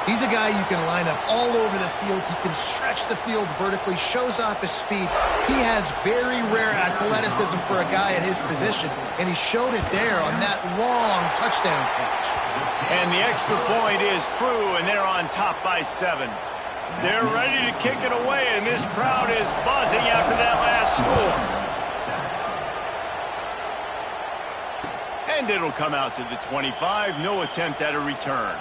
He's a guy you can line up all over the field. He can stretch the field vertically, shows off his speed. He has very rare athleticism for a guy at his position, and he showed it there on that long touchdown catch. And the extra point is true, and they're on top by 7. They're ready to kick it away, and this crowd is buzzing after that last score. And it'll come out to the 25. No attempt at a return.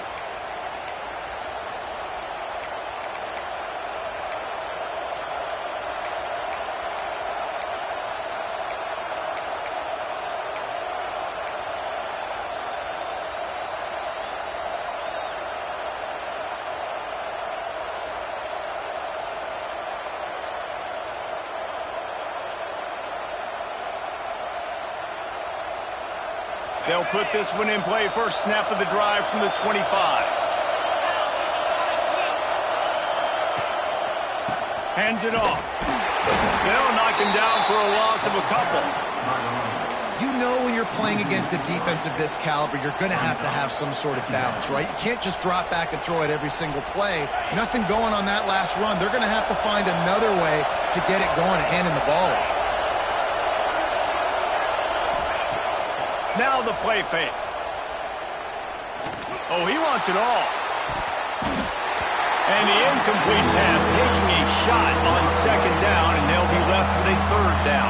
They'll put this one in play. First snap of the drive from the 25. Hands it off. They'll knock him down for a loss of a couple. You know when you're playing against a defense of this caliber, you're going to have some sort of balance, right? You can't just drop back and throw it every single play. Nothing going on that last run. They're going to have to find another way to get it going and handing the ball off. Now the play fake. Oh, he wants it all. And the incomplete pass taking a shot on second down, and they'll be left with a third down.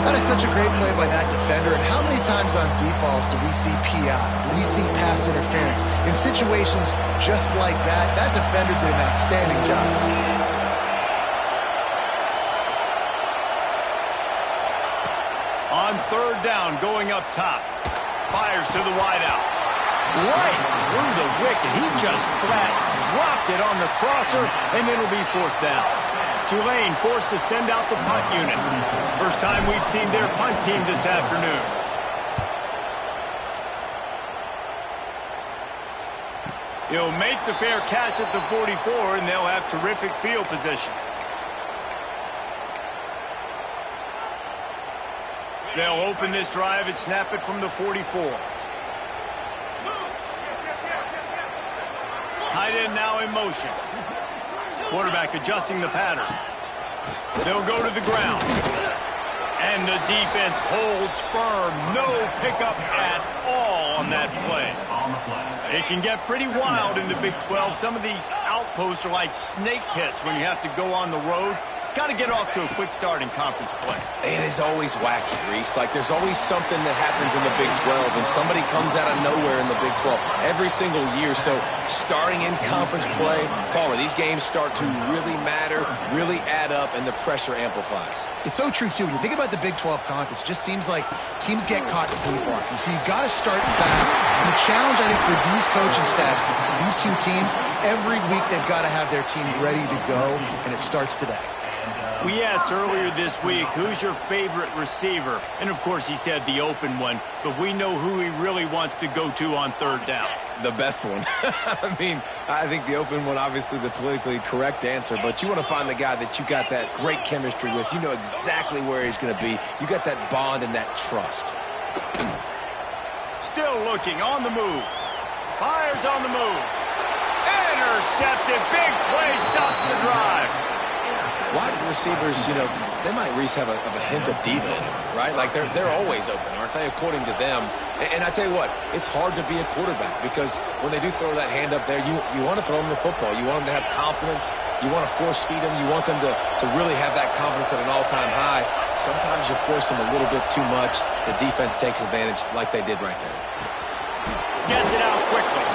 That is such a great play by that defender. And how many times on deep balls do we see PI? Do we see pass interference? In situations just like that, that defender did an outstanding job. On third down, going up top. Fires to the wideout. Right through the wicket. He just flat dropped it on the crosser, and it'll be fourth down. Tulane forced to send out the punt unit. First time we've seen their punt team this afternoon. He'll make the fair catch at the 44, and they'll have terrific field position. They'll open this drive and snap it from the 44. Tight end now in motion. Quarterback adjusting the pattern. They'll go to the ground. And the defense holds firm. No pickup at all on that play. It can get pretty wild in the Big 12. Some of these outposts are like snake pits when you have to go on the road. Got to get off to a quick start in conference play. It is always wacky, Reese. Like, there's always something that happens in the Big 12, and somebody comes out of nowhere in the Big 12 every single year. So, starting in conference play, Palmer, these games start to really matter, really add up, and the pressure amplifies. It's so true, too. When you think about the Big 12 conference, it just seems like teams get caught sleepwalking. So, you've got to start fast. And the challenge, I think, for these coaching staffs, these two teams, every week they've got to have their team ready to go, and it starts today. We asked earlier this week, who's your favorite receiver? And, of course, he said the open one, but we know who he really wants to go to on third down. The best one. I mean, I think the open one, obviously the politically correct answer, but you want to find the guy that you got that great chemistry with. You know exactly where he's going to be. You got that bond and that trust. Still looking, on the move. Fires on the move. Intercepted. Big play, stops the drive. Wide receivers, you know, they might, Reese, have a hint of diva in them, right? Like, they're always open, aren't they, according to them? And I tell you what, it's hard to be a quarterback because when they do throw that hand up there, you want to throw them the football. You want them to have confidence. You want to force feed them. You want them to really have that confidence at an all-time high. Sometimes you force them a little bit too much. The defense takes advantage like they did right there. Gets it out quickly.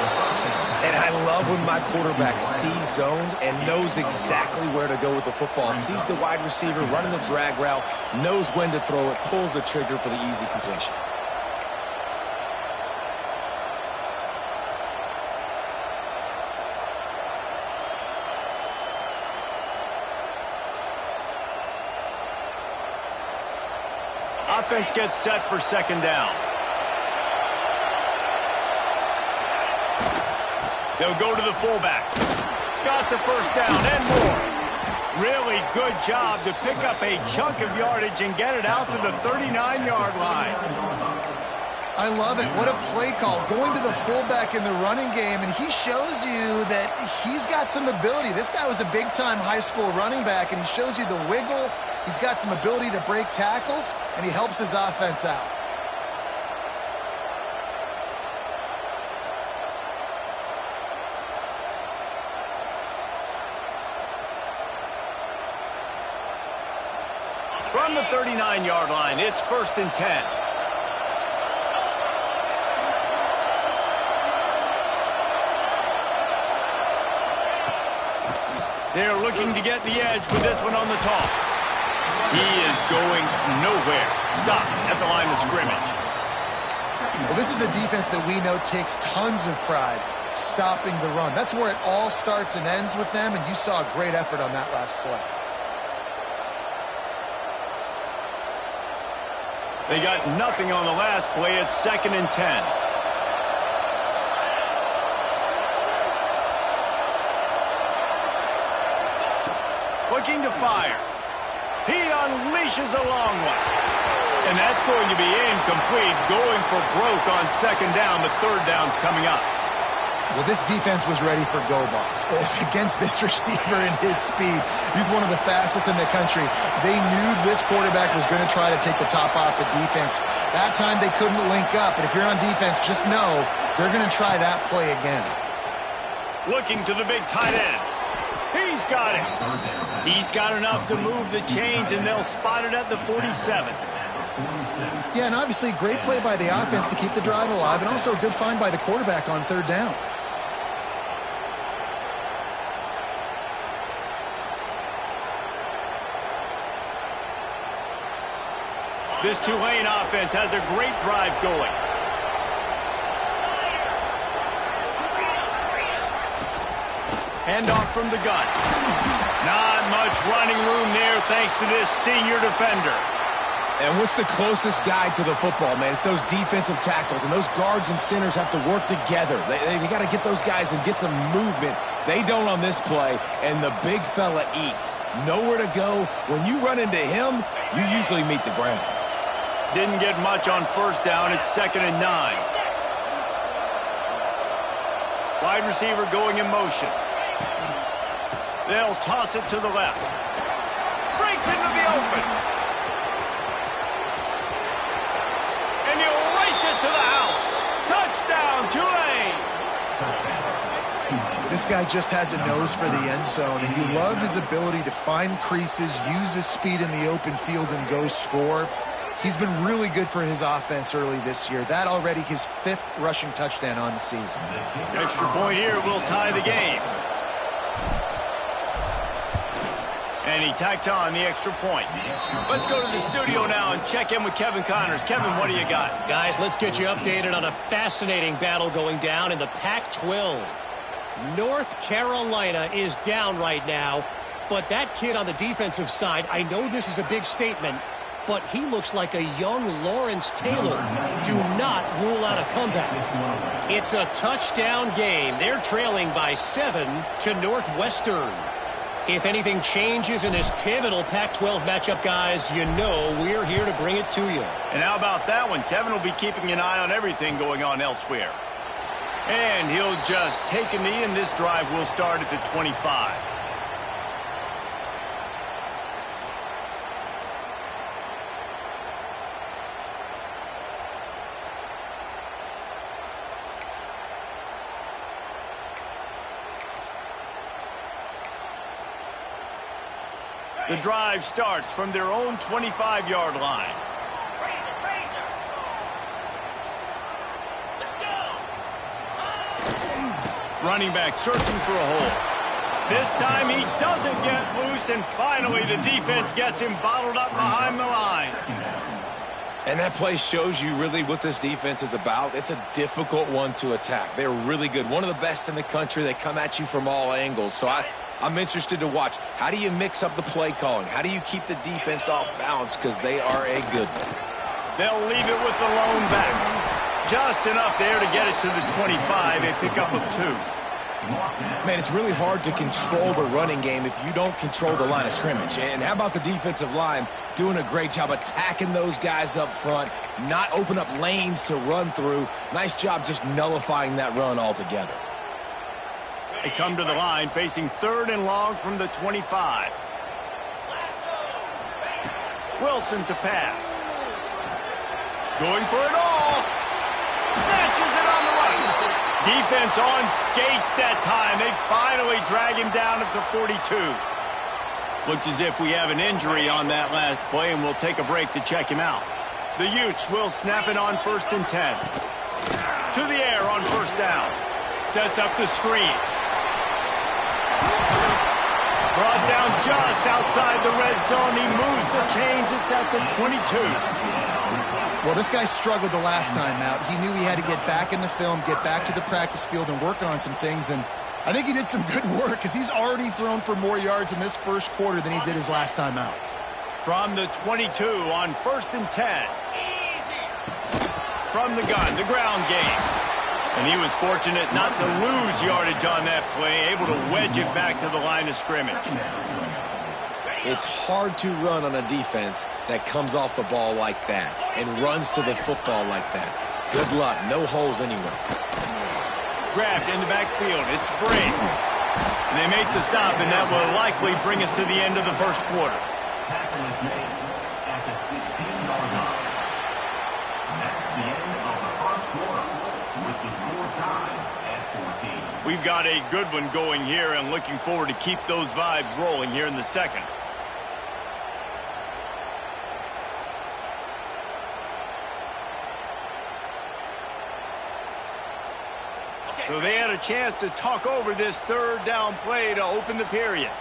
And I love when my quarterback sees zoned and knows exactly where to go with the football. Sees the wide receiver running the drag route, knows when to throw it, pulls the trigger for the easy completion. Offense gets set for second down. They'll go to the fullback. Got the first down and more. Really good job to pick up a chunk of yardage and get it out to the 39-yard line. I love it. What a play call. Going to the fullback in the running game, and he shows you that he's got some ability. This guy was a big-time high school running back, and he shows you the wiggle. He's got some ability to break tackles, and he helps his offense out. From the 39-yard line, it's 1st and 10. They're looking to get the edge with this one on the toss. He is going nowhere. Stop at the line of scrimmage. Well, this is a defense that we know takes tons of pride stopping the run. That's where it all starts and ends with them, and you saw a great effort on that last play. They got nothing on the last play. It's 2nd and 10. Looking to fire. He unleashes a long one. And that's going to be incomplete, going for broke on 2nd down, but 3rd down's coming up. Well, this defense was ready for go balls. Against this receiver and his speed, he's one of the fastest in the country. They knew this quarterback was going to try to take the top off the defense. That time they couldn't link up, and if you're on defense, just know they're going to try that play again. Looking to the big tight end. He's got it. He's got enough to move the chains, and they'll spot it at the 47. Yeah, and obviously great play by the offense to keep the drive alive, and also a good find by the quarterback on 3rd down. This Tulane offense has a great drive going. Handoff from the gun. Not much running room there thanks to this senior defender. And what's the closest guy to the football, man? It's those defensive tackles, and those guards and centers have to work together. They got to get those guys and get some movement. They don't on this play, and the big fella eats. Nowhere to go. When you run into him, you usually meet the ground. Didn't get much on 1st down. It's 2nd and 9. Wide receiver going in motion. They'll toss it to the left. Breaks into the open. And he'll race it to the house. Touchdown, Tulane. This guy just has a nose for the end zone, and you love his ability to find creases, use his speed in the open field, and go score. He's been really good for his offense early this year. That already his 5th rushing touchdown on the season. Extra point here will tie the game. And he tacked on the extra point. Let's go to the studio now and check in with Kevin Connors. Kevin, what do you got? Guys, let's get you updated on a fascinating battle going down in the Pac-12. North Carolina is down right now, but that kid on the defensive side, I know this is a big statement, but he looks like a young Lawrence Taylor. Do not rule out a comeback. It's a touchdown game. They're trailing by 7 to Northwestern. If anything changes in this pivotal Pac-12 matchup, guys, you know we're here to bring it to you. And how about that one? Kevin will be keeping an eye on everything going on elsewhere. And he'll just take a knee, and this drive will start at the 25. The drive starts from their own 25-yard line. Running back searching for a hole. This time he doesn't get loose, and finally the defense gets him bottled up behind the line. And that play shows you really what this defense is about. It's a difficult one to attack. They're really good. One of the best in the country. They come at you from all angles. So I'm interested to watch. How do you mix up the play calling? How do you keep the defense off balance? Because they are a good one. They'll leave it with the lone back. Just enough there to get it to the 25, a pickup of 2. Man, it's really hard to control the running game if you don't control the line of scrimmage. And how about the defensive line doing a great job attacking those guys up front, not open up lanes to run through. Nice job just nullifying that run altogether. They come to the line facing 3rd and long from the 25. Wilson to pass. Going for it all. Snatches it on the right. Defense on skates that time. They finally drag him down at the 42. Looks as if we have an injury on that last play, and we'll take a break to check him out. The Utes will snap it on 1st and 10. To the air on 1st down. Sets up the screen. Brought down just outside the red zone. He moves the chains. It's at the 22. Well, this guy struggled the last time out. He knew he had to get back in the film, get back to the practice field, and work on some things. And I think he did some good work because he's already thrown for more yards in this first quarter than he did his last time out. From the 22 on 1st and 10. From the gun, the ground game. And he was fortunate not to lose yardage on that play, able to wedge it back to the line of scrimmage. It's hard to run on a defense that comes off the ball like that and runs to the football like that. Good luck. No holes anywhere. Grabbed in the backfield. It's Brady. And they make the stop, and that will likely bring us to the end of the first quarter. Tackle is made at the 16-yard line. That's the end of the first quarter with the score tied at 14. We've got a good one going here and looking forward to keep those vibes rolling here in the second. So they had a chance to talk over this 3rd down play to open the period.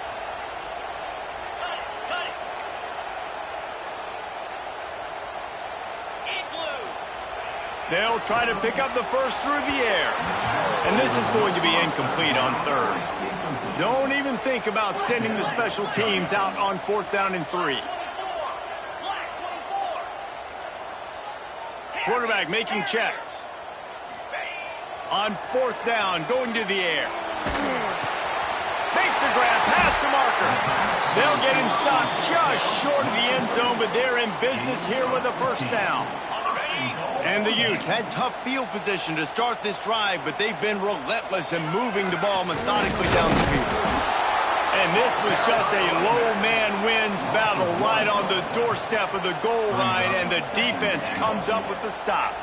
They'll try to pick up the first through the air. And this is going to be incomplete on 3rd. Don't even think about sending the special teams out on 4th down and 3. Quarterback making checks. On 4th down, going to the air. Makes a grab past the marker. They'll get him stopped just short of the end zone, but they're in business here with a 1st down. And the Utes had tough field position to start this drive, but they've been relentless in moving the ball methodically down the field. And this was just a low man wins battle right on the doorstep of the goal line, and the defense comes up with the stop.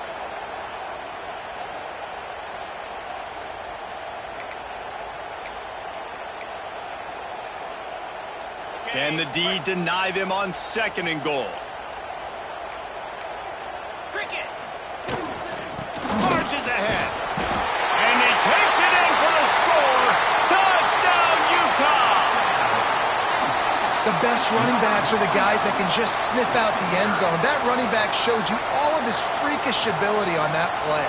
Can the D deny them on 2nd and goal? Marches ahead. And he takes it in for the score. Touchdown, Utah! The best running backs are the guys that can just sniff out the end zone. That running back showed you all of his freakish ability on that play.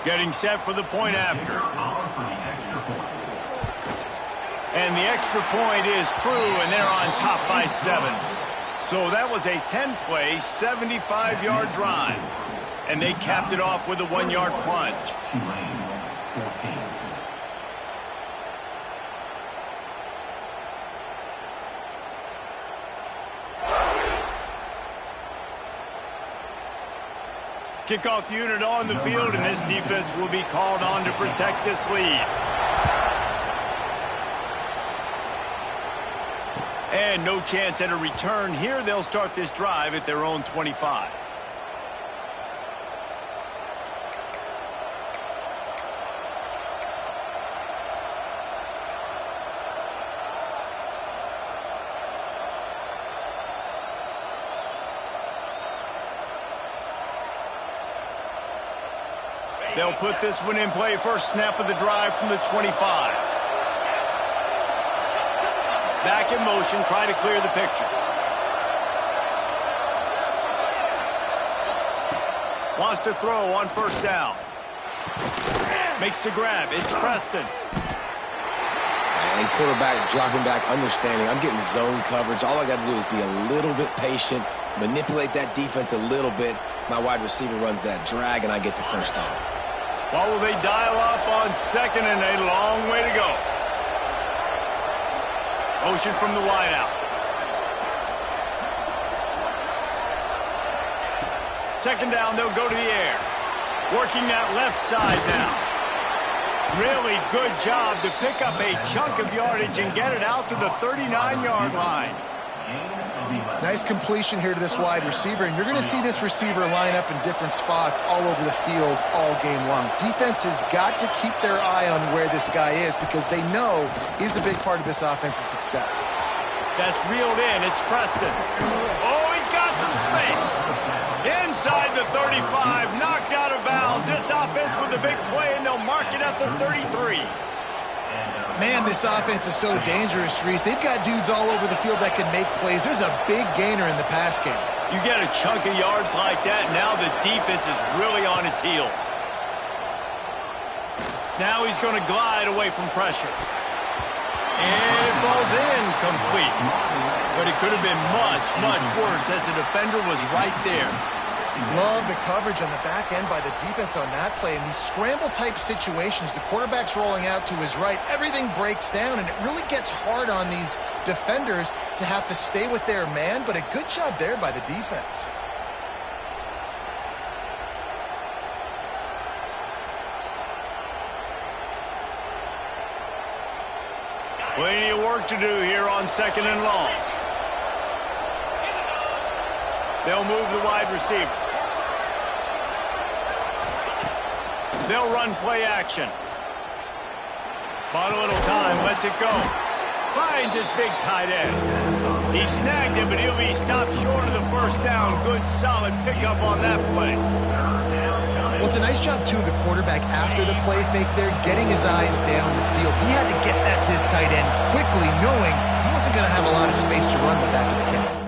Getting set for the point after. And the extra point is true, and they're on top by 7. So that was a 10-play, 75-yard drive. And they capped it off with a 1-yard plunge. Kickoff unit on the field, and this defense will be called on to protect this lead. And no chance at a return here. They'll start this drive at their own 25. They'll put this one in play. First snap of the drive from the 25. Back in motion, try to clear the picture. Wants to throw on 1st down. Makes the grab. It's Preston. And quarterback dropping back, understanding. I'm getting zone coverage. All I got to do is be a little bit patient, manipulate that defense a little bit, My wide receiver runs that drag, and I get the first down. What will they dial up on second and a long way to go? Motion from the wideout. Second down, they'll go to the air. Working that left side now. Really good job to pick up a chunk of yardage and get it out to the 39-yard line. Nice completion here to this wide receiver, and you're going to see this receiver line up in different spots all over the field all game long. Defense has got to keep their eye on where this guy is because they know he's a big part of this offense's success. That's reeled in. It's Preston. Oh, he's got some space. Inside the 35, knocked out of bounds. This offense with a big play, and they'll mark it at the 33. Man, this offense is so dangerous, Reese. They've got dudes all over the field that can make plays. There's a big gainer in the pass game. You get a chunk of yards like that, now the defense is really on its heels. Now he's going to glide away from pressure. And it falls in complete. But it could have been much, much worse as the defender was right there. Love the coverage on the back end by the defense on that play. In these scramble-type situations, the quarterback's rolling out to his right. Everything breaks down, and it really gets hard on these defenders to have to stay with their man, but a good job there by the defense. Plenty of work to do here on second and long. They'll move the wide receiver. They'll run play action. Bought a little time, lets it go. Finds his big tight end. He snagged him, but he'll be stopped short of the first down. Good, solid pickup on that play. Well, it's a nice job, too, of the quarterback after the play fake there, getting his eyes down the field. He had to get that to his tight end quickly, knowing he wasn't going to have a lot of space to run with after the catch.